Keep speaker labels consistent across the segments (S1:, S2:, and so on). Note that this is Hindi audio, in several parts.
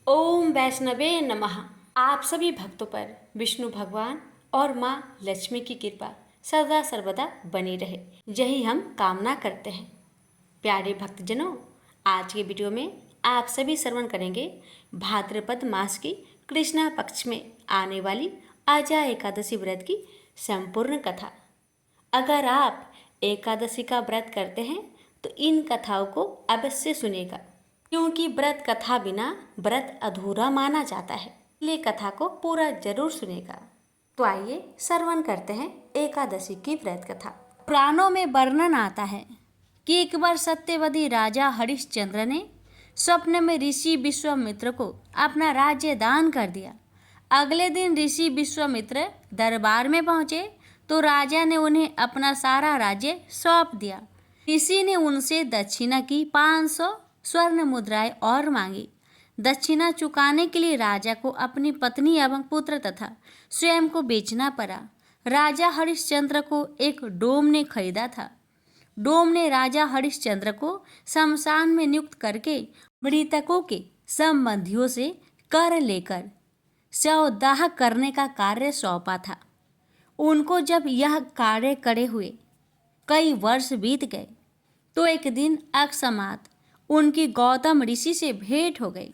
S1: ओम वैष्णवे नमः। आप सभी भक्तों पर विष्णु भगवान और माँ लक्ष्मी की कृपा सदा सर्वदा बनी रहे, यही हम कामना करते हैं। प्यारे भक्तजनों, आज के वीडियो में आप सभी श्रवण करेंगे भाद्रपद मास की कृष्णा पक्ष में आने वाली आजा एकादशी व्रत की संपूर्ण कथा। अगर आप एकादशी का व्रत करते हैं तो इन कथाओं को अवश्य सुनेगा, क्योंकि व्रत कथा बिना व्रत अधूरा माना जाता है। इसलिए कथा को पूरा जरूर सुनेगा। तो आइए श्रवण करते हैं एकादशी की व्रत कथा। पुराणों में वर्णन आता है कि एक बार सत्यवती राजा हरिश्चंद्र ने स्वप्न में ऋषि विश्वामित्र को अपना राज्य दान कर दिया। अगले दिन ऋषि विश्वामित्र दरबार में पहुंचे तो राजा ने उन्हें अपना सारा राज्य सौंप दिया। ऋषि ने उनसे दक्षिणा की 500 स्वर्ण मुद्राएं और मांगी। दक्षिणा चुकाने के लिए राजा को अपनी पत्नी एवं पुत्र तथा स्वयं को बेचना पड़ा। राजा हरिश्चंद्र को एक डोम ने खरीदा था। डोम ने राजा हरिश्चंद्र को शमशान में नियुक्त करके मृतकों के संबंधियों से कर लेकर शवदाह करने का कार्य सौंपा था। उनको जब यह कार्य करे हुए कई वर्ष बीत गए तो एक दिन अकस्मात उनकी गौतम ऋषि से भेंट हो गई।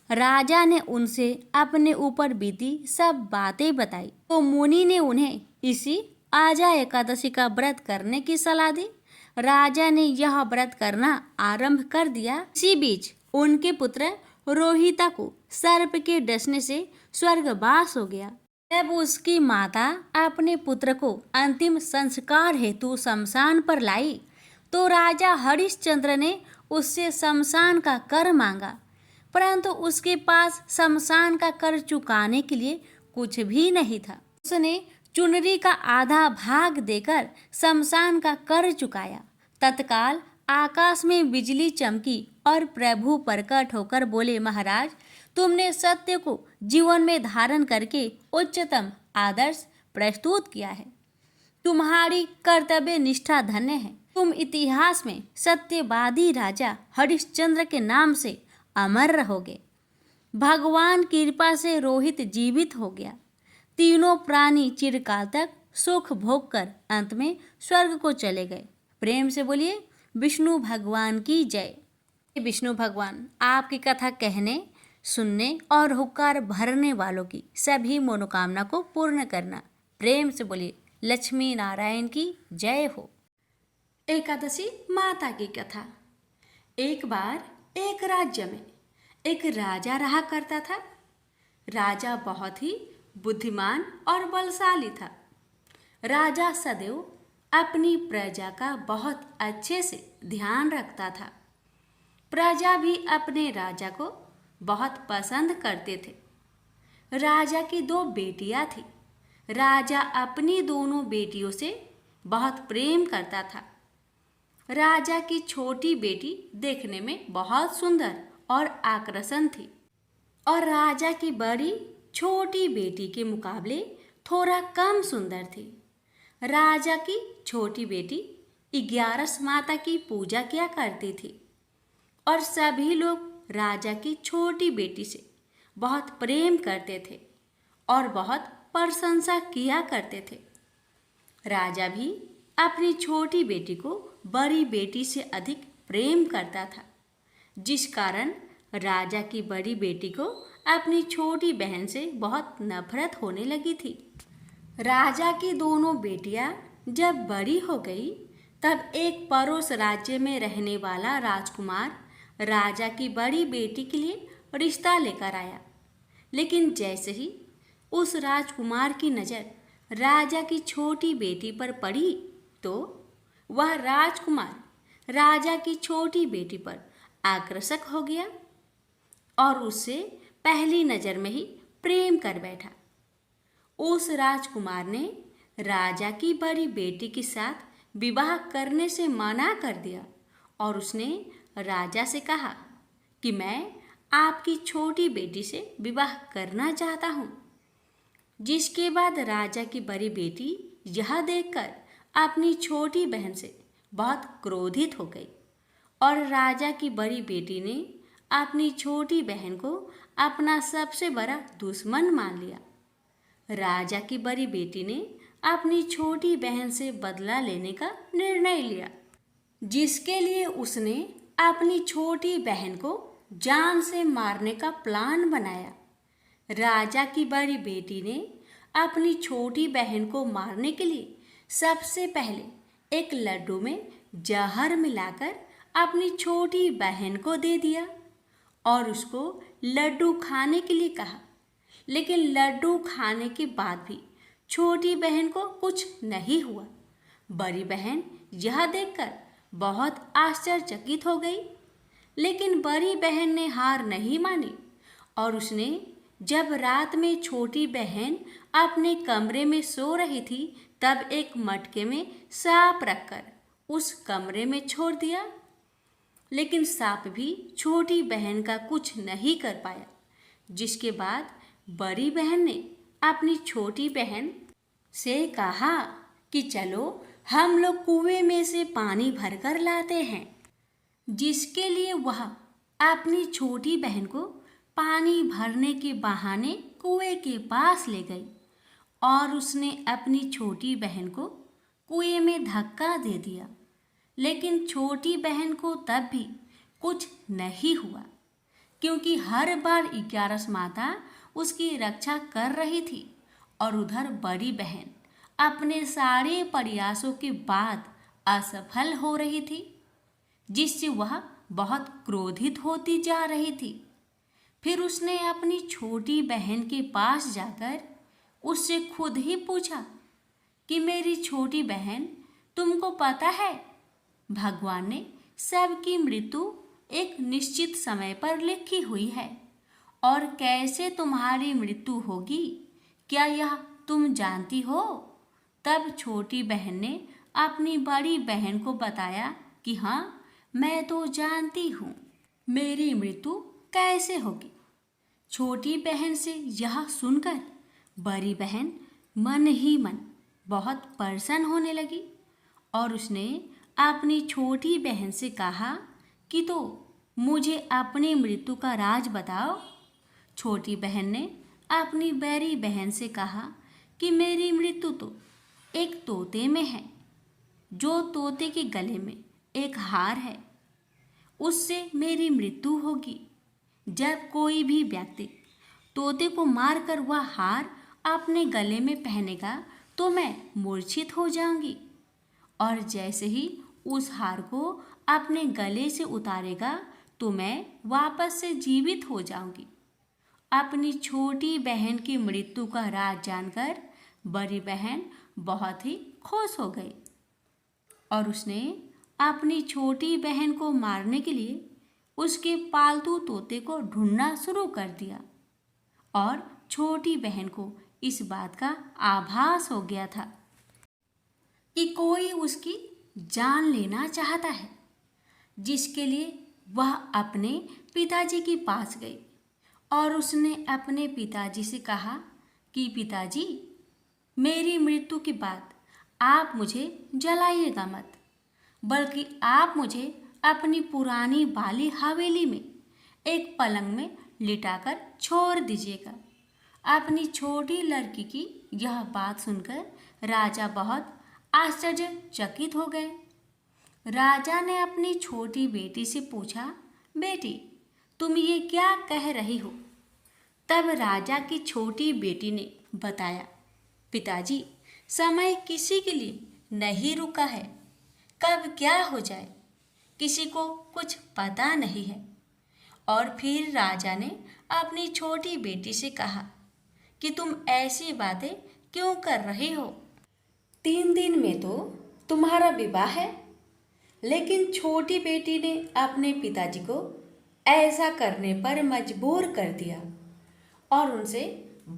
S1: राजा ने उनसे अपने ऊपर बीती सब बातें बताई तो मुनि ने उन्हें इसी आजा एकादशी का व्रत करने की सलाह दी। राजा ने यह व्रत करना आरंभ कर दिया। इसी बीच उनके पुत्र रोहिता को सर्प के डसने से स्वर्गवास हो गया। जब उसकी माता अपने पुत्र को अंतिम संस्कार हेतु शमशान पर लाई तो राजा हरिश्चंद्र ने उससे शमशान का कर मांगा, परंतु उसके पास शमशान का कर चुकाने के लिए कुछ भी नहीं था। उसने चुनरी का आधा भाग देकर शमशान का कर चुकाया। तत्काल आकाश में बिजली चमकी और प्रभु प्रकट होकर बोले, महाराज, तुमने सत्य को जीवन में धारण करके उच्चतम आदर्श प्रस्तुत किया है। तुम्हारी कर्तव्य निष्ठा धन्य है। तुम इतिहास में सत्यवादी राजा हरिश्चंद्र के नाम से अमर रहोगे। भगवान की कृपा से रोहित जीवित हो गया। तीनों प्राणी चिरकाल तक सुख भोग कर अंत में स्वर्ग को चले गए। प्रेम से बोलिए विष्णु भगवान की जय। विष्णु भगवान आपकी कथा कहने, सुनने और हुक्कार भरने वालों की सभी मनोकामना को पूर्ण करना। प्रेम से बोलिए लक्ष्मी नारायण की जय हो। एकादशी माता की कथा। एक बार एक राज्य में एक राजा रहा करता था। राजा बहुत ही बुद्धिमान और बलशाली था। राजा सदैव अपनी प्रजा का बहुत अच्छे से ध्यान रखता था। प्रजा भी अपने राजा को बहुत पसंद करते थे। राजा की 2 बेटियां थीं। राजा अपनी दोनों बेटियों से बहुत प्रेम करता था। राजा की छोटी बेटी देखने में बहुत सुंदर और आकर्षण थी और राजा की बड़ी छोटी बेटी के मुकाबले थोड़ा कम सुंदर थी। राजा की छोटी बेटी 11 माता की पूजा किया करती थी और सभी लोग राजा की छोटी बेटी से बहुत प्रेम करते थे और बहुत प्रशंसा किया करते थे। राजा भी अपनी छोटी बेटी को बड़ी बेटी से अधिक प्रेम करता था, जिस कारण राजा की बड़ी बेटी को अपनी छोटी बहन से बहुत नफरत होने लगी थी। राजा की दोनों बेटियां जब बड़ी हो गई तब एक पड़ोस राज्य में रहने वाला राजकुमार राजा की बड़ी बेटी के लिए रिश्ता लेकर आया। लेकिन जैसे ही उस राजकुमार की नज़र राजा की छोटी बेटी पर पड़ी तो वह राजकुमार राजा की छोटी बेटी पर आकर्षक हो गया और उससे पहली नज़र में ही प्रेम कर बैठा। उस राजकुमार ने राजा की बड़ी बेटी के साथ विवाह करने से मना कर दिया और उसने राजा से कहा कि मैं आपकी छोटी बेटी से विवाह करना चाहता हूँ। जिसके बाद राजा की बड़ी बेटी यह देखकर अपनी छोटी बहन से बहुत क्रोधित हो गई और राजा की बड़ी बेटी ने अपनी छोटी बहन को अपना सबसे बड़ा दुश्मन मान लिया। राजा की बड़ी बेटी ने अपनी छोटी बहन से बदला लेने का निर्णय लिया, जिसके लिए उसने अपनी छोटी बहन को जान से मारने का प्लान बनाया। राजा की बड़ी बेटी ने अपनी छोटी बहन को मारने के लिए सबसे पहले एक लड्डू में जहर मिलाकर अपनी छोटी बहन को दे दिया और उसको लड्डू खाने के लिए कहा। लेकिन लड्डू खाने के बाद भी छोटी बहन को कुछ नहीं हुआ। बड़ी बहन यह देखकर बहुत आश्चर्यचकित हो गई। लेकिन बड़ी बहन ने हार नहीं मानी और उसने जब रात में छोटी बहन अपने कमरे में सो रही थी तब एक मटके में सांप रखकर उस कमरे में छोड़ दिया। लेकिन सांप भी छोटी बहन का कुछ नहीं कर पाया, जिसके बाद बड़ी बहन ने अपनी छोटी बहन से कहा कि चलो हम लोग कुएं में से पानी भरकर लाते हैं, जिसके लिए वह अपनी छोटी बहन को पानी भरने के बहाने कुएं के पास ले गई और उसने अपनी छोटी बहन को कुएं में धक्का दे दिया। लेकिन छोटी बहन को तब भी कुछ नहीं हुआ, क्योंकि हर बार 11 माता उसकी रक्षा कर रही थी और उधर बड़ी बहन अपने सारे प्रयासों के बाद असफल हो रही थी, जिससे वह बहुत क्रोधित होती जा रही थी। फिर उसने अपनी छोटी बहन के पास जाकर उससे खुद ही पूछा कि मेरी छोटी बहन, तुमको पता है भगवान ने सबकी मृत्यु एक निश्चित समय पर लिखी हुई है और कैसे तुम्हारी मृत्यु होगी, क्या यह तुम जानती हो? तब छोटी बहन ने अपनी बड़ी बहन को बताया कि हाँ, मैं तो जानती हूँ मेरी मृत्यु कैसे होगी। छोटी बहन से यह सुनकर बड़ी बहन मन ही मन बहुत प्रसन्न होने लगी और उसने अपनी छोटी बहन से कहा कि तो मुझे अपनी मृत्यु का राज बताओ। छोटी बहन ने अपनी बड़ी बहन से कहा कि मेरी मृत्यु तो एक तोते में है, जो तोते के गले में एक हार है, उससे मेरी मृत्यु होगी। जब कोई भी व्यक्ति तोते को मारकर वह हार अपने गले में पहनेगा तो मैं मूर्छित हो जाऊंगी, और जैसे ही उस हार को अपने गले से उतारेगा तो मैं वापस से जीवित हो जाऊंगी। अपनी छोटी बहन की मृत्यु का राज जानकर बड़ी बहन बहुत ही खुश हो गई और उसने अपनी छोटी बहन को मारने के लिए उसके पालतू तोते को ढूंढना शुरू कर दिया और छोटी बहन को इस बात का आभास हो गया था कि कोई उसकी जान लेना चाहता है, जिसके लिए वह अपने पिताजी के पास गई और उसने अपने पिताजी से कहा कि पिताजी, मेरी मृत्यु के बाद आप मुझे जलाइएगा मत, बल्कि आप मुझे अपनी पुरानी वाली हवेली में एक पलंग में लिटाकर छोड़ दीजिएगा। अपनी छोटी लड़की की यह बात सुनकर राजा बहुत आश्चर्यचकित हो गए। राजा ने अपनी छोटी बेटी से पूछा, बेटी, तुम ये क्या कह रही हो? तब राजा की छोटी बेटी ने बताया, पिताजी, समय किसी के लिए नहीं रुका है, कब क्या हो जाए किसी को कुछ पता नहीं है। और फिर राजा ने अपनी छोटी बेटी से कहा कि तुम ऐसी बातें क्यों कर रही हो? 3 दिन में तो तुम्हारा विवाह है। लेकिन छोटी बेटी ने अपने पिताजी को ऐसा करने पर मजबूर कर दिया और उनसे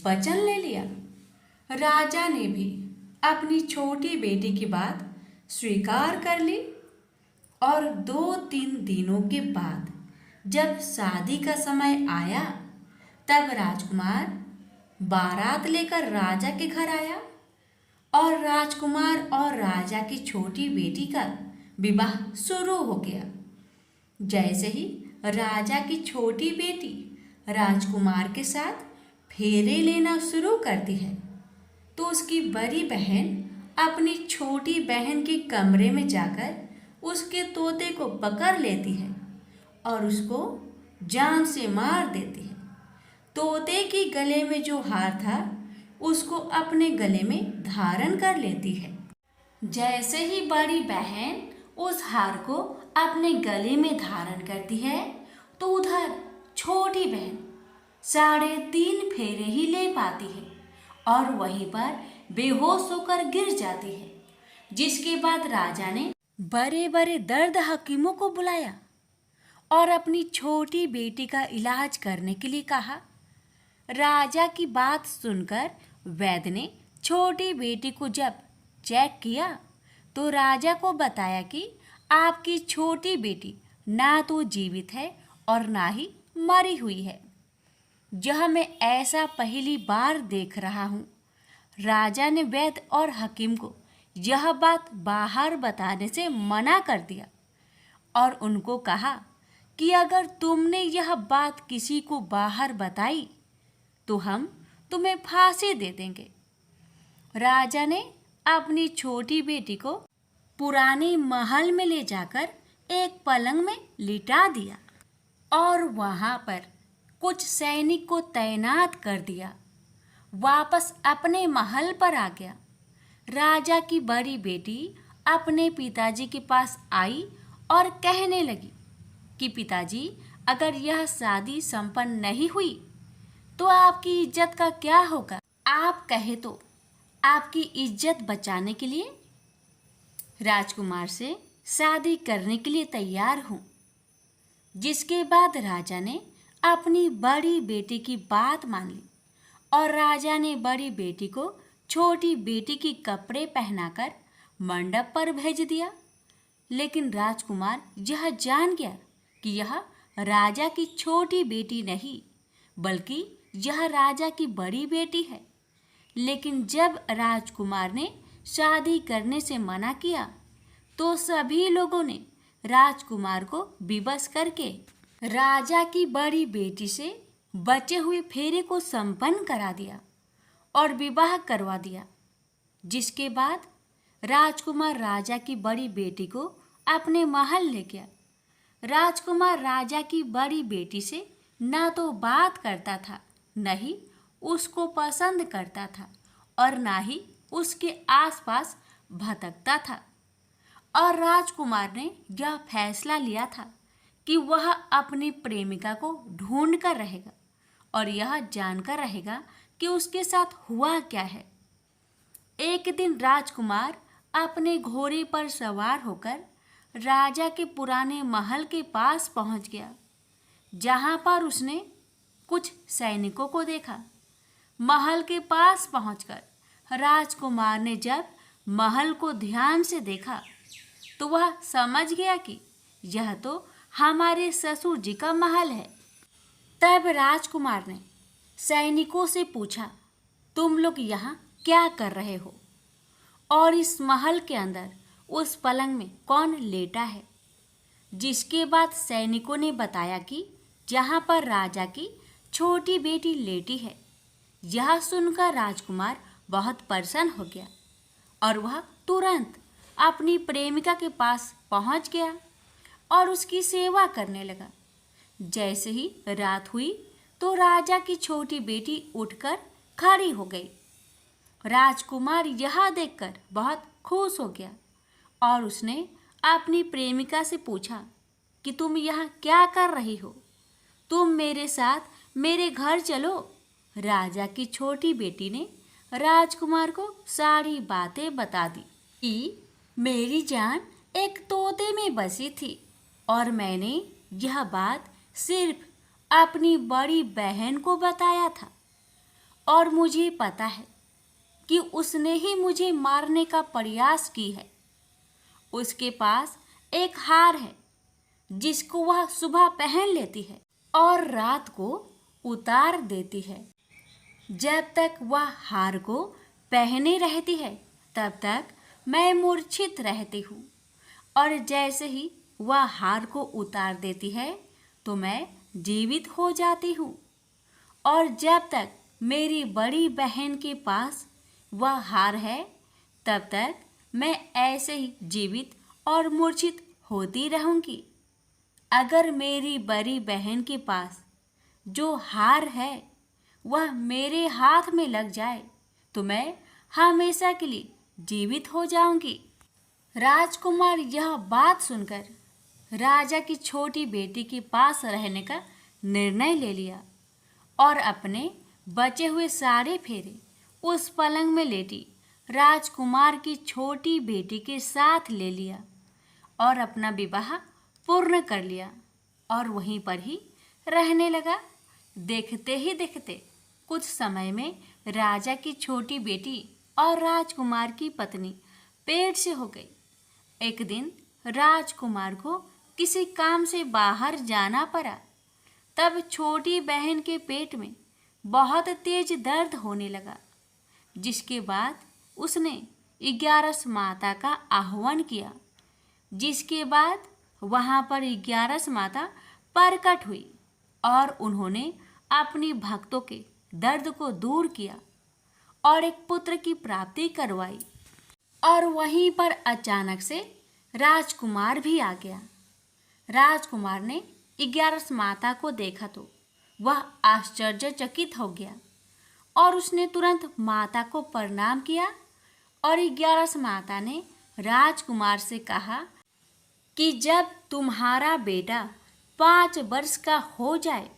S1: वचन ले लिया। राजा ने भी अपनी छोटी बेटी की बात स्वीकार कर ली और 2-3 दिनों के बाद जब शादी का समय आया तब राजकुमार बारात लेकर राजा के घर आया और राजकुमार और राजा की छोटी बेटी का विवाह शुरू हो गया। जैसे ही राजा की छोटी बेटी राजकुमार के साथ फेरे लेना शुरू करती है तो उसकी बड़ी बहन अपनी छोटी बहन के कमरे में जाकर उसके तोते को पकड़ लेती है और उसको जान से मार देती है। तोते के गले में जो हार था उसको अपने गले में धारण कर लेती है। जैसे ही बड़ी बहन उस हार को अपने गले में धारण करती है तो उधर छोटी बहन 3.5 फेरे ही ले पाती है और वहीं पर बेहोश होकर गिर जाती है। जिसके बाद राजा ने बड़े बड़े दर्द हकीमों को बुलाया और अपनी छोटी बेटी का इलाज करने के लिए कहा। राजा की बात सुनकर वैद्य ने छोटी बेटी को जब चेक किया तो राजा को बताया कि आपकी छोटी बेटी ना तो जीवित है और ना ही मरी हुई है। यह मैं ऐसा पहली बार देख रहा हूँ। राजा ने वैद्य और हकीम को यह बात बाहर बताने से मना कर दिया और उनको कहा कि अगर तुमने यह बात किसी को बाहर बताई तो हम तुम्हें फांसी दे देंगे। राजा ने अपनी छोटी बेटी को पुराने महल में ले जाकर एक पलंग में लिटा दिया और वहाँ पर कुछ सैनिक को तैनात कर दिया। वापस अपने महल पर आ गया। राजा की बड़ी बेटी अपने पिताजी के पास आई और कहने लगी कि पिताजी, अगर यह शादी संपन्न नहीं हुई तो आपकी इज्जत का क्या होगा? आप कहे तो आपकी इज्जत बचाने के लिए राजकुमार से शादी करने के लिए तैयार हूँ। जिसके बाद राजा ने अपनी बड़ी बेटी की बात मान ली और राजा ने बड़ी बेटी को छोटी बेटी की कपड़े पहनाकर मंडप पर भेज दिया। लेकिन राजकुमार यह जान गया कि यह राजा की छोटी बेटी नहीं बल्कि यह राजा की बड़ी बेटी है। लेकिन जब राजकुमार ने शादी करने से मना किया तो सभी लोगों ने राजकुमार को विवश करके राजा की बड़ी बेटी से बचे हुए फेरे को संपन्न करा दिया और विवाह करवा दिया। जिसके बाद राजकुमार राजा की बड़ी बेटी को अपने महल ले गया। राजकुमार राजा की बड़ी बेटी से ना तो बात करता था, न ही उसको पसंद करता था और ना ही उसके आसपास भटकता था। और राजकुमार ने यह फैसला लिया था कि वह अपनी प्रेमिका को ढूंढ कर रहेगा और यह जानकर रहेगा कि उसके साथ हुआ क्या है। एक दिन राजकुमार अपने घोड़े पर सवार होकर राजा के पुराने महल के पास पहुंच गया, जहां पर उसने कुछ सैनिकों को देखा। महल के पास पहुंचकर राजकुमार ने जब महल को ध्यान से देखा तो वह समझ गया कि यह तो हमारे ससुर जी का महल है। तब राजकुमार ने सैनिकों से पूछा, तुम लोग यहाँ क्या कर रहे हो और इस महल के अंदर उस पलंग में कौन लेटा है? जिसके बाद सैनिकों ने बताया कि जहाँ पर राजा की छोटी बेटी लेटी है। यह सुनकर राजकुमार बहुत प्रसन्न हो गया और वह तुरंत अपनी प्रेमिका के पास पहुंच गया और उसकी सेवा करने लगा। जैसे ही रात हुई तो राजा की छोटी बेटी उठकर खड़ी हो गई। राजकुमार यह देखकर बहुत खुश हो गया और उसने अपनी प्रेमिका से पूछा कि तुम यहाँ क्या कर रही हो? तुम मेरे साथ मेरे घर चलो। राजा की छोटी बेटी ने राजकुमार को सारी बातें बता दी कि मेरी जान एक तोते में बसी थी और मैंने यह बात सिर्फ अपनी बड़ी बहन को बताया था और मुझे पता है कि उसने ही मुझे मारने का प्रयास की है। उसके पास एक हार है जिसको वह सुबह पहन लेती है और रात को उतार देती है। जब तक वह हार को पहने रहती है तब तक मैं मूर्छित रहती हूँ और जैसे ही वह हार को उतार देती है तो मैं जीवित हो जाती हूँ। और जब तक मेरी बड़ी बहन के पास वह हार है तब तक मैं ऐसे ही जीवित और मूर्छित होती रहूंगी। अगर मेरी बड़ी बहन के पास जो हार है वह मेरे हाथ में लग जाए तो मैं हमेशा के लिए जीवित हो जाऊंगी। राजकुमार यह बात सुनकर राजा की छोटी बेटी के पास रहने का निर्णय ले लिया और अपने बचे हुए सारे फेरे उस पलंग में लेटी राजकुमार की छोटी बेटी के साथ ले लिया और अपना विवाह पूर्ण कर लिया और वहीं पर ही रहने लगा। देखते ही देखते कुछ समय में राजा की छोटी बेटी और राजकुमार की पत्नी पेट से हो गई। एक दिन राजकुमार को किसी काम से बाहर जाना पड़ा। तब छोटी बहन के पेट में बहुत तेज दर्द होने लगा, जिसके बाद उसने 11 माता का आह्वान किया। जिसके बाद वहाँ पर 11 माता प्रकट हुई और उन्होंने अपनी भक्तों के दर्द को दूर किया और एक पुत्र की प्राप्ति करवाई। और वहीं पर अचानक से राजकुमार भी आ गया। राजकुमार ने 11 माता को देखा तो वह आश्चर्यचकित हो गया और उसने तुरंत माता को प्रणाम किया। और 11 माता ने राजकुमार से कहा कि जब तुम्हारा बेटा 5 वर्ष का हो जाए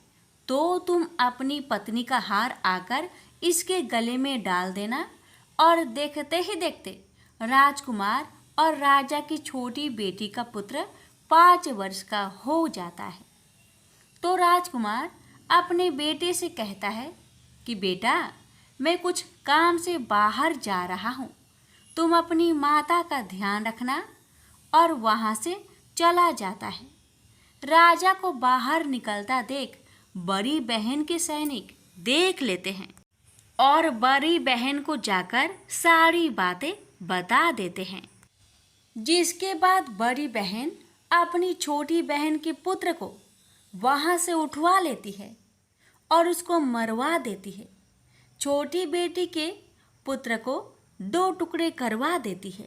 S1: तो तुम अपनी पत्नी का हार आकर इसके गले में डाल देना। और देखते ही देखते राजकुमार और राजा की छोटी बेटी का पुत्र 5 वर्ष का हो जाता है। तो राजकुमार अपने बेटे से कहता है कि बेटा, मैं कुछ काम से बाहर जा रहा हूँ, तुम अपनी माता का ध्यान रखना। और वहाँ से चला जाता है। राजा को बाहर निकलता देख बड़ी बहन के सैनिक देख लेते हैं और बड़ी बहन को जाकर सारी बातें बता देते हैं। जिसके बाद बड़ी बहन अपनी छोटी बहन के पुत्र को वहाँ से उठवा लेती है और उसको मरवा देती है। छोटी बेटी के पुत्र को 2 टुकड़े करवा देती है।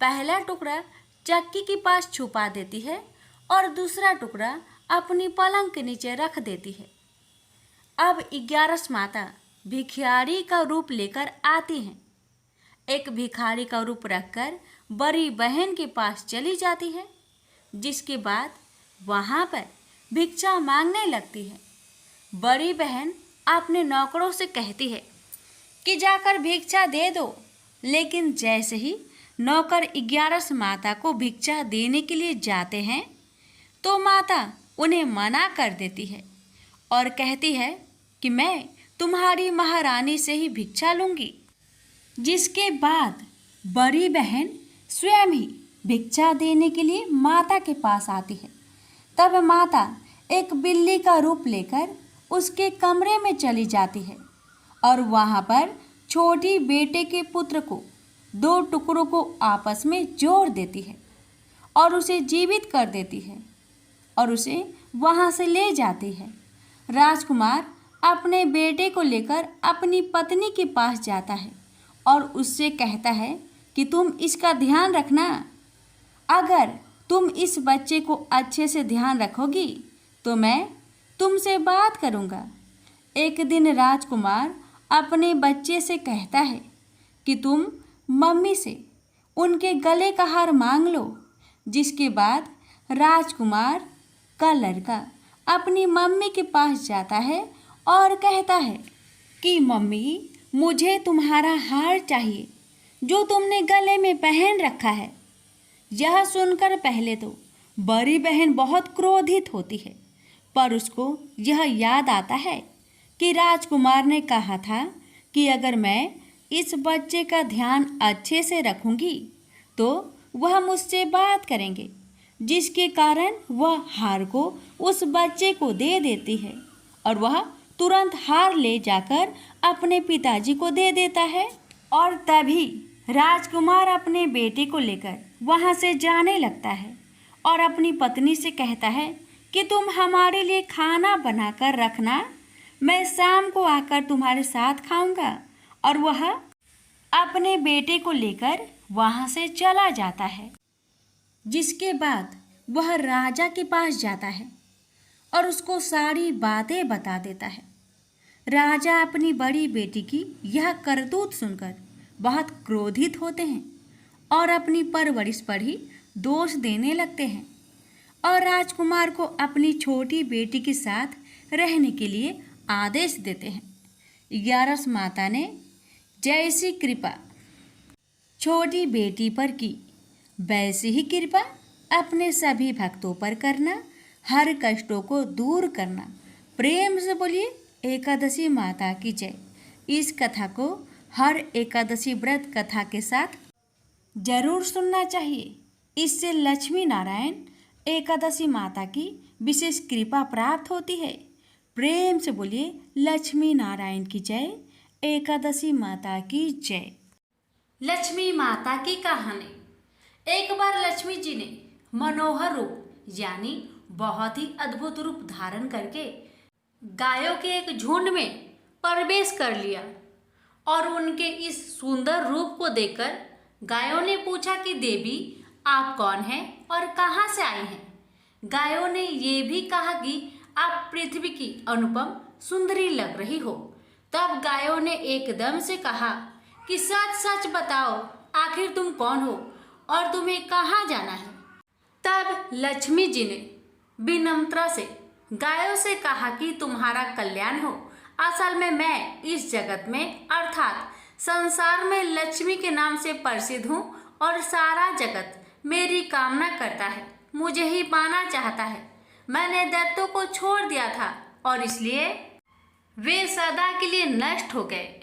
S1: पहला टुकड़ा चक्की के पास छुपा देती है और दूसरा टुकड़ा अपनी पलंग के नीचे रख देती है। अब 11 माता भिखारी का रूप लेकर आती हैं। एक भिखारी का रूप रखकर बड़ी बहन के पास चली जाती है। जिसके बाद वहाँ पर भिक्षा मांगने लगती है। बड़ी बहन अपने नौकरों से कहती है कि जाकर भिक्षा दे दो। लेकिन जैसे ही नौकर 11 माता को भिक्षा देने के लिए जाते हैं तो माता उन्हें मना कर देती है और कहती है कि मैं तुम्हारी महारानी से ही भिक्षा लूँगी। जिसके बाद बड़ी बहन स्वयं ही भिक्षा देने के लिए माता के पास आती है। तब माता एक बिल्ली का रूप लेकर उसके कमरे में चली जाती है और वहाँ पर छोटी बेटे के पुत्र को 2 टुकड़ों को आपस में जोड़ देती है और उसे जीवित कर देती है और उसे वहाँ से ले जाती है। राजकुमार अपने बेटे को लेकर अपनी पत्नी के पास जाता है और उससे कहता है कि तुम इसका ध्यान रखना। अगर तुम इस बच्चे को अच्छे से ध्यान रखोगी तो मैं तुमसे बात करूँगा। एक दिन राजकुमार अपने बच्चे से कहता है कि तुम मम्मी से उनके गले का हार मांग लो। जिसके बाद राजकुमार का लड़का अपनी मम्मी के पास जाता है और कहता है कि मम्मी, मुझे तुम्हारा हार चाहिए जो तुमने गले में पहन रखा है। यह सुनकर पहले तो बड़ी बहन बहुत क्रोधित होती है, पर उसको यह याद आता है कि राजकुमार ने कहा था कि अगर मैं इस बच्चे का ध्यान अच्छे से रखूंगी तो वह मुझसे बात करेंगे। जिसके कारण वह हार को उस बच्चे को दे देती है और वह तुरंत हार ले जाकर अपने पिताजी को दे देता है। और तभी राजकुमार अपने बेटे को लेकर वहाँ से जाने लगता है और अपनी पत्नी से कहता है कि तुम हमारे लिए खाना बनाकर रखना, मैं शाम को आकर तुम्हारे साथ खाऊंगा। और वह अपने बेटे को लेकर वहां से चला जाता है। जिसके बाद वह राजा के पास जाता है और उसको सारी बातें बता देता है। राजा अपनी बड़ी बेटी की यह करतूत सुनकर बहुत क्रोधित होते हैं और अपनी परवरिश पर ही दोष देने लगते हैं और राजकुमार को अपनी छोटी बेटी के साथ रहने के लिए आदेश देते हैं। ग्यारस माता ने जैसी कृपा छोटी बेटी पर की, वैसी ही कृपा अपने सभी भक्तों पर करना, हर कष्टों को दूर करना। प्रेम से बोलिए एकादशी माता की जय। इस कथा को हर एकादशी व्रत कथा के साथ जरूर सुनना चाहिए। इससे लक्ष्मी नारायण एकादशी माता की विशेष कृपा प्राप्त होती है। प्रेम से बोलिए लक्ष्मी नारायण की जय, एकादशी माता की जय। लक्ष्मी माता की कहानी। एक बार लक्ष्मी जी ने मनोहर रूप यानी बहुत ही अद्भुत रूप धारण करके गायों के एक झुंड में प्रवेश कर लिया और उनके इस सुंदर रूप को देखकर गायों ने पूछा कि देवी आप कौन हैं और कहाँ से आई हैं। गायों ने ये भी कहा कि आप पृथ्वी की अनुपम सुंदरी लग रही हो। तब गायों ने एकदम से कहा कि सच सच बताओ, आखिर तुम कौन हो और तुम्हें कहाँ जाना है। तब लक्ष्मी जी ने विनम्रता से गायों से कहा कि तुम्हारा कल्याण हो। असल में मैं इस जगत में अर्थात संसार में लक्ष्मी के नाम से प्रसिद्ध हूँ और सारा जगत मेरी कामना करता है, मुझे ही पाना चाहता है। मैंने दैत्यों को छोड़ दिया था और इसलिए वे सदा के लिए नष्ट हो गए।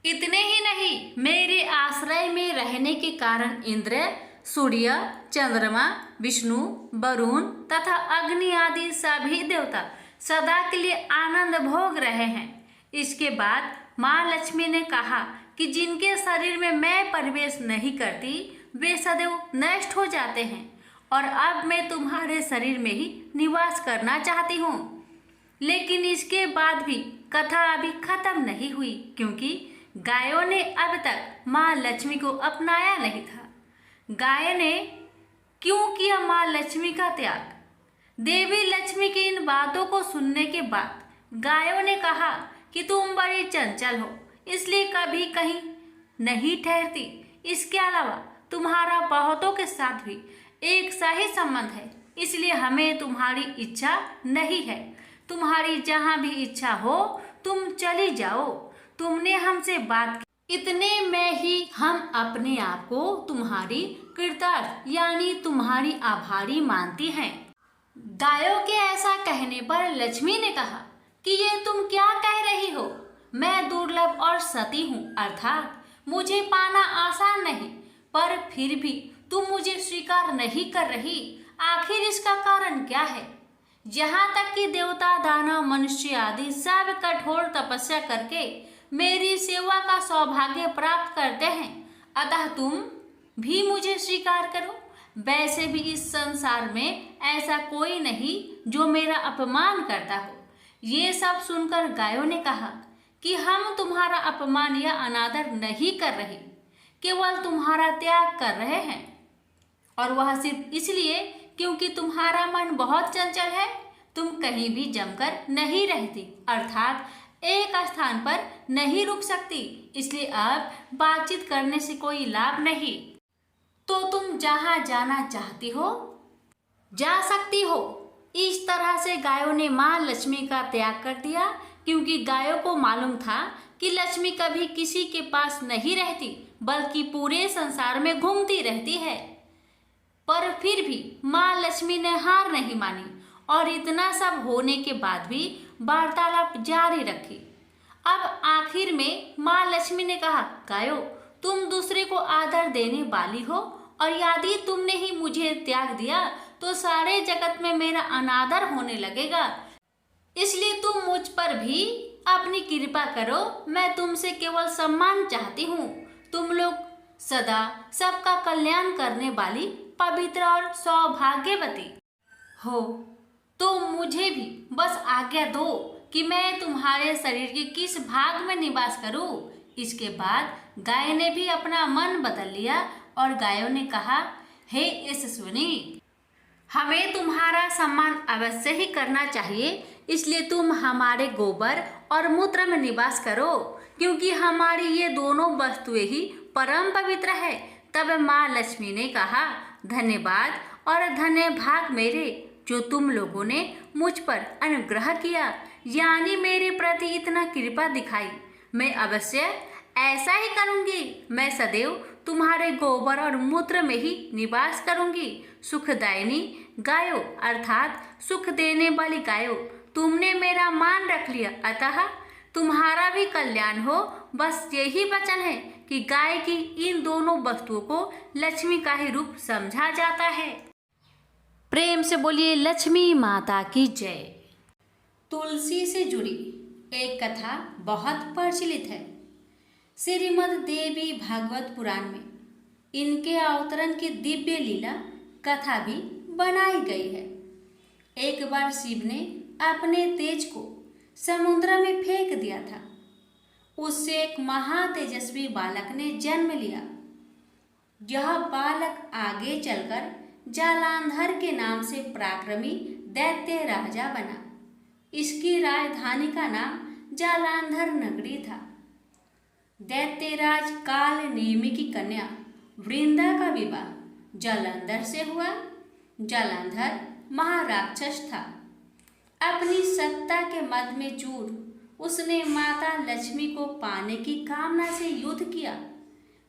S1: इतने ही नहीं, मेरे आश्रय में रहने के कारण इंद्र, सूर्य, चंद्रमा, विष्णु, वरुण तथा अग्नि आदि सभी देवता सदा के लिए आनंद भोग रहे हैं। इसके बाद माँ लक्ष्मी ने कहा कि जिनके शरीर में मैं प्रवेश नहीं करती वे सदैव नष्ट हो जाते हैं और अब मैं तुम्हारे शरीर में ही निवास करना चाहती हूँ। लेकिन इसके बाद भी कथा अभी खत्म नहीं हुई, क्योंकि गायों ने अब तक माँ लक्ष्मी को अपनाया नहीं था। गाय ने क्यों किया माँ लक्ष्मी का त्याग? देवी लक्ष्मी की इन बातों को सुनने के बाद गायों ने कहा कि तुम बड़ी चंचल हो, इसलिए कभी कहीं नहीं ठहरती। इसके अलावा तुम्हारा बहुतों के साथ भी एक सा ही संबंध है, इसलिए हमें तुम्हारी इच्छा नहीं है। तुम्हारी जहाँ भी इच्छा हो तुम चली जाओ। तुमने हमसे बात की, इतने में ही हम अपने आप को तुम्हारी कृतार्थ यानी तुम्हारी आभारी मानती हैं। गायों के ऐसा कहने पर लक्ष्मी ने कहा कि ये तुम क्या कह रही हो? मैं दुर्लभ और सती हूँ, अर्थात मुझे पाना आसान नहीं, पर फिर भी तुम मुझे स्वीकार नहीं कर रही। आखिर इसका कारण क्या है? यहाँ तक कि देवता, दानव, मनुष्य आदि सब कठोर तपस्या करके मेरी सेवा का सौभाग्य प्राप्त करते हैं, अतः तुम भी मुझे स्वीकार करो। वैसे भी इस संसार में ऐसा कोई नहीं जो मेरा अपमान करता हो। ये सब सुनकर गायों ने कहा कि हम तुम्हारा अपमान या अनादर नहीं कर रहे, केवल तुम्हारा त्याग कर रहे हैं, और वह सिर्फ इसलिए क्योंकि तुम्हारा मन बहुत चंचल है। तुम कहीं भी जमकर नहीं रहती, अर्थात एक स्थान पर नहीं रुक सकती, इसलिए अब बातचीत करने से कोई लाभ नहीं। तो तुम जहाँ जाना चाहती हो जा सकती हो। इस तरह से गायों ने माँ लक्ष्मी का त्याग कर दिया, क्योंकि गायों को मालूम था कि लक्ष्मी कभी किसी के पास नहीं रहती, बल्कि पूरे संसार में घूमती रहती है। पर फिर भी माँ लक्ष्मी ने हार नहीं मानी और इतना सब होने के बाद भी वार्तालाप जारी रखी। अब आखिर में माँ लक्ष्मी ने कहा, गायों, तुम दूसरे को आदर देने वाली हो और यदि तुमने ही मुझे त्याग दिया तो सारे जगत में मेरा अनादर होने लगेगा। इसलिए तुम मुझ पर भी अपनी कृपा करो। मैं तुमसे केवल सम्मान चाहती हूँ। तुम लोग सदा सबका कल्याण करने वाली पवित्र और सौभाग्यवती हो, तो मुझे भी बस आज्ञा दो कि मैं तुम्हारे शरीर के किस भाग में निवास करूं। इसके बाद गाय ने भी अपना मन बदल लिया और गायों ने कहा, हे यशस्विनी, हमें तुम्हारा सम्मान अवश्य ही करना चाहिए, इसलिए तुम हमारे गोबर और मूत्र में निवास करो, क्योंकि हमारी ये दोनों वस्तुएं ही परम पवित्र है। तब माँ लक्ष्मी ने कहा, धन्यवाद और धन्य भाग मेरे, जो तुम लोगों ने मुझ पर अनुग्रह किया, यानी मेरे प्रति इतना कृपा दिखाई। मैं अवश्य ऐसा ही करूंगी। मैं सदैव तुम्हारे गोबर और मूत्र में ही निवास करूंगी। सुखदायिनी गायो अर्थात सुख देने वाली गायो, तुमने मेरा मान रख लिया, अतः तुम्हारा भी कल्याण हो। बस यही वचन है कि गाय की इन दोनों वस्तुओं को लक्ष्मी का ही रूप समझा जाता है। प्रेम से बोलिए लक्ष्मी माता की जय। तुलसी से जुड़ी एक कथा बहुत प्रचलित है। श्रीमद् देवी भागवत पुराण में इनके अवतरण की दिव्य लीला कथा भी बनाई गई है। एक बार शिव ने अपने तेज को समुद्र में फेंक दिया था। उससे एक महातेजस्वी बालक ने जन्म लिया। यह बालक आगे चलकर जालांधर के नाम से पराक्रमी दैत्य राजा बना। इसकी राजधानी का नाम जालांधर नगरी था। दैत्यराज काल नेमि की कन्या वृंदा का विवाह जालंधर से हुआ। जालंधर महाराक्षस था। अपनी सत्ता के मद में चूर उसने माता लक्ष्मी को पाने की कामना से युद्ध किया,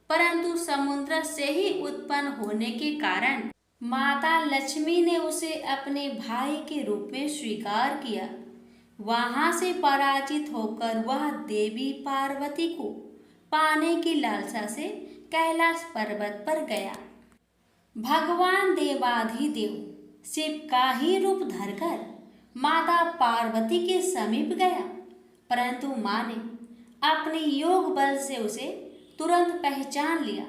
S1: परंतु समुद्र से ही उत्पन्न होने के कारण माता लक्ष्मी ने उसे अपने भाई के रूप में स्वीकार किया। वहां से पराजित होकर वह देवी पार्वती को पाने की लालसा से कैलाश पर्वत पर गया। भगवान देवाधिदेव शिव का ही रूप धरकर माता पार्वती के समीप गया, परंतु माँ ने अपने योग बल से उसे तुरंत पहचान लिया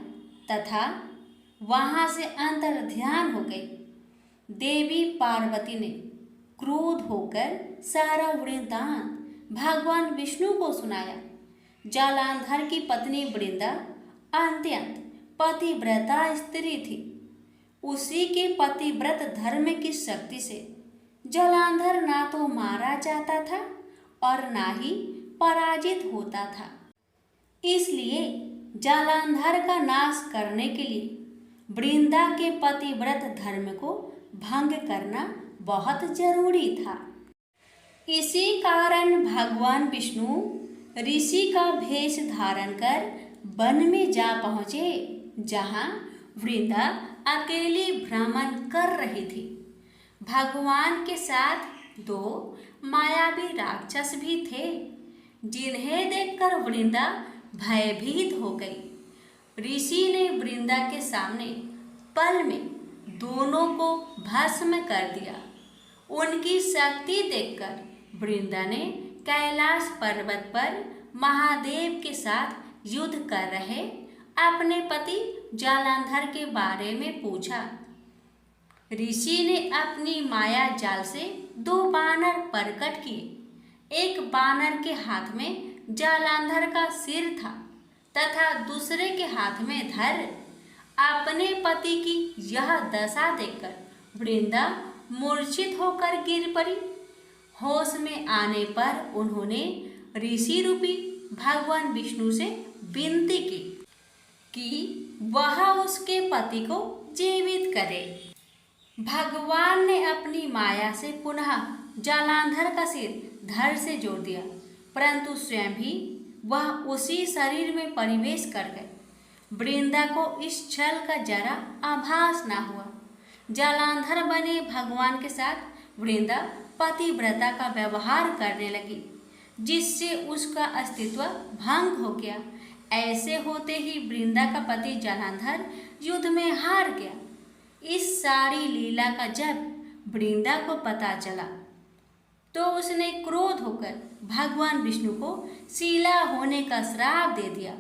S1: तथा वहां से अंतर ध्यान हो गई। देवी पार्वती ने क्रोध होकर सारा वृत्तांत भगवान विष्णु को सुनाया। जालंधर की पत्नी वृंदा अत्यंत पतिव्रता स्त्री थी। उसी के पतिव्रत धर्म की शक्ति से जालंधर ना तो मारा जाता था और ना ही पराजित होता था। इसलिए जालंधर का नाश करने के लिए वृंदा के पतिव्रत धर्म को भंग करना बहुत जरूरी था। इसी कारण भगवान विष्णु ऋषि का भेष धारण कर वन में जा पहुँचे, जहाँ वृंदा अकेली भ्रमण कर रही थी। भगवान के साथ दो मायावी राक्षस भी थे, जिन्हें देखकर वृंदा भयभीत हो गई। ऋषि ने वृंदा के सामने पल में दोनों को भस्म कर दिया। उनकी शक्ति देखकर वृंदा ने कैलाश पर्वत पर महादेव के साथ युद्ध कर रहे अपने पति जालंधर के बारे में पूछा। ऋषि ने अपनी माया जाल से दो बानर प्रकट किए। एक बानर के हाथ में जालंधर का सिर था तथा दूसरे के हाथ में धर। अपने पति की यह दशा देखकर वृंदा मूर्छित होकर गिर पड़ी। होश में आने पर उन्होंने ऋषि रूपी भगवान विष्णु से विनती की कि वह उसके पति को जीवित करे। भगवान ने अपनी माया से पुनः जालंधर का सिर धड़ से जोड़ दिया, परंतु स्वयं भी वह उसी शरीर में प्रवेश कर गए। वृंदा को इस छल का जरा आभास न हुआ। जालंधर बने भगवान के साथ वृंदा पतिव्रता का व्यवहार करने लगी, जिससे उसका अस्तित्व भंग हो गया। ऐसे होते ही वृंदा का पति जालंधर युद्ध में हार गया। इस सारी लीला का जब वृंदा को पता चला तो उसने क्रोध होकर भगवान विष्णु को शीला होने का श्राप दे दिया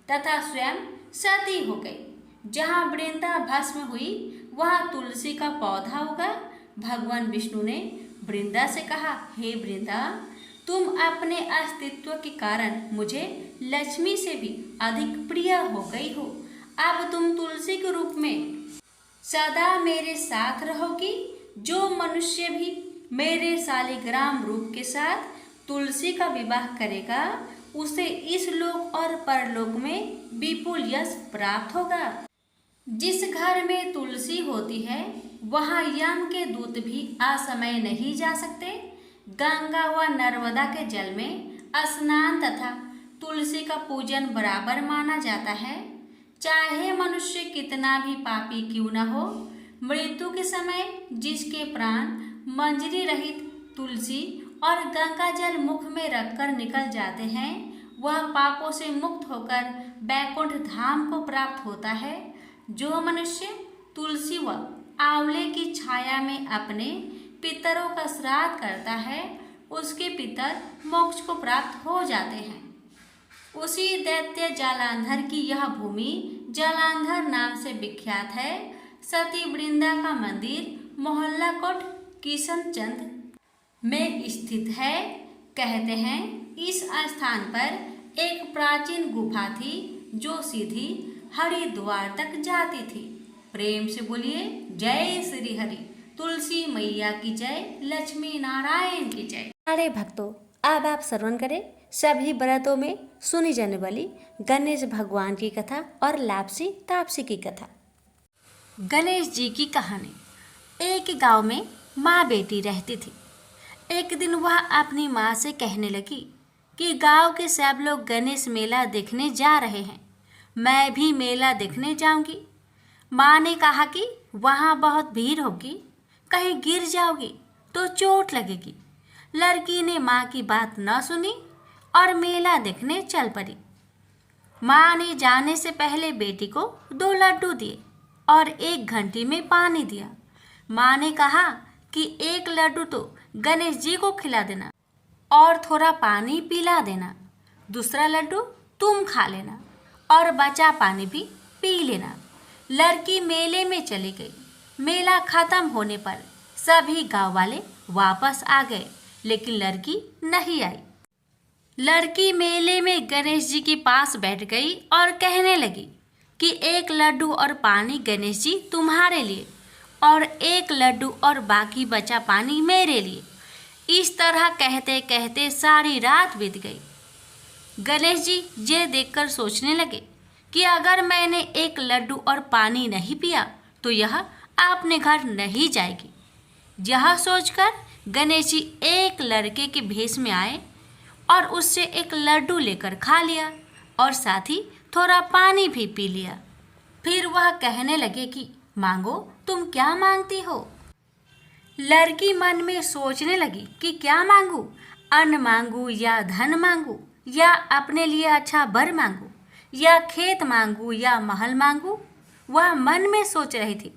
S1: तथा स्वयं सती हो गई। जहाँ वृंदा भस्म हुई वहाँ तुलसी का पौधा उगा। भगवान विष्णु ने वृंदा से कहा, हे वृंदा, तुम अपने अस्तित्व के कारण मुझे लक्ष्मी से भी अधिक प्रिय हो गई हो। अब तुम तुलसी के रूप में सदा मेरे साथ रहोगी। जो मनुष्य भी मेरे शालिग्राम रूप के साथ तुलसी का विवाह करेगा उसे इस लोक और परलोक में विपुल यश प्राप्त होगा। जिस घर में तुलसी होती है वहाँ यम के दूत भी असमय नहीं जा सकते। गंगा व नर्मदा के जल में स्नान तथा तुलसी का पूजन बराबर माना जाता है। चाहे मनुष्य कितना भी पापी क्यों न हो, मृत्यु के समय जिसके प्राण मंजरी रहित तुलसी और गंगा जल मुख में रखकर निकल जाते हैं वह पापों से मुक्त होकर बैकुंठ धाम को प्राप्त होता है। जो मनुष्य तुलसी व आंवले की छाया में अपने पितरों का श्राद्ध करता है उसके पितर मोक्ष को प्राप्त हो जाते हैं। उसी दैत्य जालंधर की यह भूमि जालंधर नाम से विख्यात है। सती वृंदा का मंदिर मोहल्ला कोट किशनचंद में स्थित है। कहते हैं इस स्थान पर एक प्राचीन गुफा थी जो सीधी हरिद्वार तक जाती थी। प्रेम से बोलिए जय श्री हरि। तुलसी मैया की जय, लक्ष्मी नारायण की जय।
S2: प्यारे भक्तों, अब आप श्रवण करें सभी व्रतों में सुनी जाने वाली गणेश भगवान की कथा और लापसी तापसी की कथा।
S1: गणेश जी की कहानी। एक गांव में माँ बेटी रहती थी। एक दिन वह अपनी माँ से कहने लगी कि गांव के सब लोग गणेश मेला देखने जा रहे हैं, मैं भी मेला देखने जाऊंगी। माँ ने कहा कि वहाँ बहुत भीड़ होगी, कहीं गिर जाओगी तो चोट लगेगी। लड़की ने माँ की बात न सुनी और मेला देखने चल पड़ी। माँ ने जाने से पहले बेटी को 2 लड्डू दिए और 1 घंटी में पानी दिया। माँ ने कहा कि 1 लड्डू तो गणेश जी को खिला देना और थोड़ा पानी पिला देना, दूसरा लड्डू तुम खा लेना और बचा पानी भी पी लेना। लड़की मेले में चली गई। मेला खत्म होने पर सभी गांव वाले वापस आ गए, लेकिन लड़की नहीं आई। लड़की मेले में गणेश जी के पास बैठ गई और कहने लगी कि 1 लड्डू और पानी गणेश जी तुम्हारे लिए और 1 लड्डू और बाकी बचा पानी मेरे लिए। इस तरह कहते कहते सारी रात बीत गई। गणेश जी ये देखकर सोचने लगे कि अगर मैंने 1 लड्डू और पानी नहीं पिया तो यह अपने घर नहीं जाएगी। यह सोचकर गणेश जी एक लड़के के भेष में आए और उससे 1 लड्डू लेकर खा लिया और साथ ही थोड़ा पानी भी पी लिया। फिर वह कहने लगे कि मांगो, तुम क्या मांगती हो। लड़की मन में सोचने लगी कि क्या मांगू, अन्न मांगू या धन मांगू या अपने लिए अच्छा वर मांगू या खेत मांगू या महल मांगू। वह मन में सोच रही थी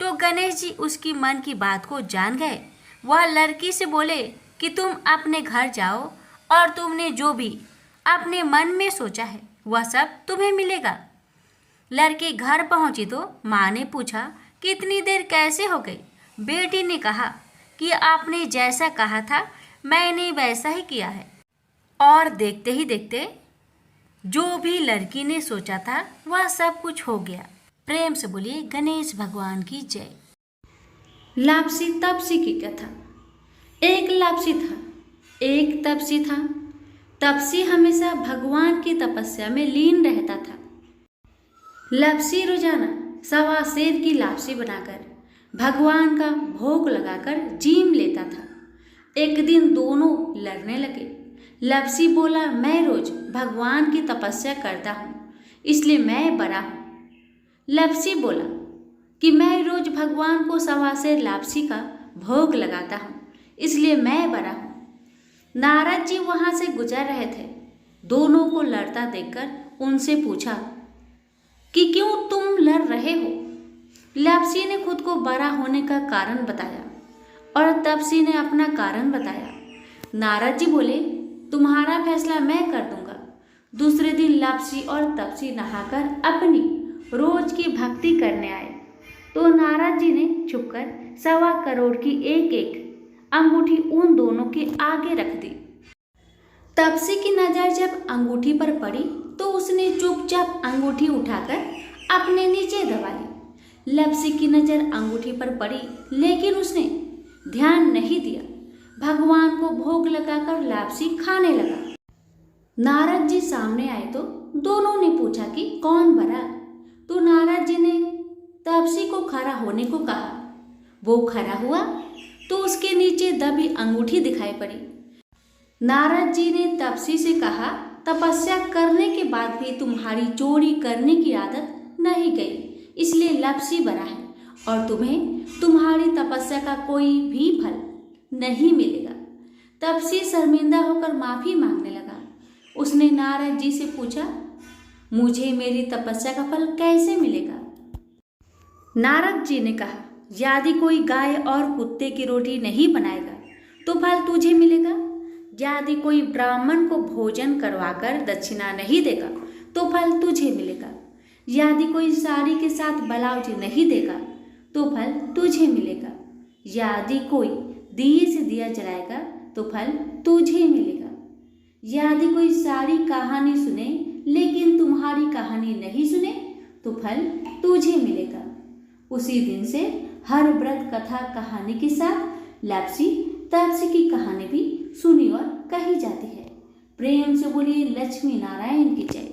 S1: तो गणेश जी उसकी मन की बात को जान गए। वह लड़की से बोले कि तुम अपने घर जाओ और तुमने जो भी अपने मन में सोचा है वह सब तुम्हें मिलेगा। लड़की घर पहुंची तो माँ ने पूछा कि इतनी देर कैसे हो गई। बेटी ने कहा कि आपने जैसा कहा था मैंने वैसा ही किया है। और देखते ही देखते जो भी लड़की ने सोचा था वह सब कुछ हो गया। प्रेम से बोलिए गणेश भगवान की जय।
S2: लापसी तापसी की कथा। एक लापसी था, एक तपसी था। तपसी हमेशा भगवान की तपस्या में लीन रहता था। लापसी रोजाना 1.25 सेर की लापसी बनाकर भगवान का भोग लगाकर जीम लेता था। एक दिन दोनों लड़ने लगे। लापसी बोला, मैं रोज भगवान की तपस्या करता हूँ इसलिए मैं बड़ा हूँ। लापसी बोला कि मैं रोज भगवान को 1.25 सेर लापसी का भोग लगाता हूँ इसलिए मैं बड़ा हूँ। नारद जी वहाँ से गुजर रहे थे। दोनों को लड़ता देखकर उनसे पूछा कि क्यों तुम लड़ रहे हो। लापसी ने खुद को बड़ा होने का कारण बताया और तपसी ने अपना कारण बताया। नारद जी बोले, तुम्हारा फैसला मैं कर दूंगा। दूसरे दिन लापसी और तपसी नहाकर अपनी रोज की भक्ति करने आए तो नारद जी ने छुपकर 1.25 करोड़ की एक अंगूठी उन दोनों के आगे रख दी तपसी की नज़र जब अंगूठी पर पड़ी तो उसने चुपचाप अंगूठी उठाकर अपने नीचे दबा ली। लप्सी की नज़र अंगूठी पर पड़ी लेकिन उसने ध्यान नहीं दिया। भगवान को भोग लगाकर लापसी खाने लगा। नारद जी सामने आए तो दोनों ने पूछा कि कौन बड़ा, तो नारद जी ने तपसी को खड़ा होने को कहा। वो खड़ा हुआ तो उसके नीचे दबी अंगूठी दिखाई पड़ी। नारद जी ने तपसी से कहा, तपस्या करने के बाद भी तुम्हारी चोरी करने की आदत नहीं गई, इसलिए लप्सी बना है और तुम्हें तुम्हारी तपस्या का कोई भी फल नहीं मिलेगा। तपसी शर्मिंदा होकर माफी मांगने लगा। उसने नारद जी से पूछा, मुझे मेरी तपस्या का फल कैसे मिलेगा? नारद जी ने कहा, यदि कोई गाय और कुत्ते की रोटी नहीं बनाएगा तो फल तुझे मिलेगा। यदि कोई ब्राह्मण को भोजन करवाकर दक्षिणा नहीं देगा तो फल तुझे मिलेगा। यदि कोई साड़ी के साथ ब्लाउज नहीं देगा तो फल तुझे मिलेगा। यदि कोई दिए से दिया जलाएगा तो फल तुझे मिलेगा। यदि कोई सारी कहानी सुने लेकिन तुम्हारी कहानी नहीं सुने तो फल तुझे मिलेगा। उसी दिन से हर व्रत कथा कहानी के साथ लापसी तपसी की कहानी भी सुनी और कही जाती है। प्रेम से बोलिए लक्ष्मी नारायण की जय।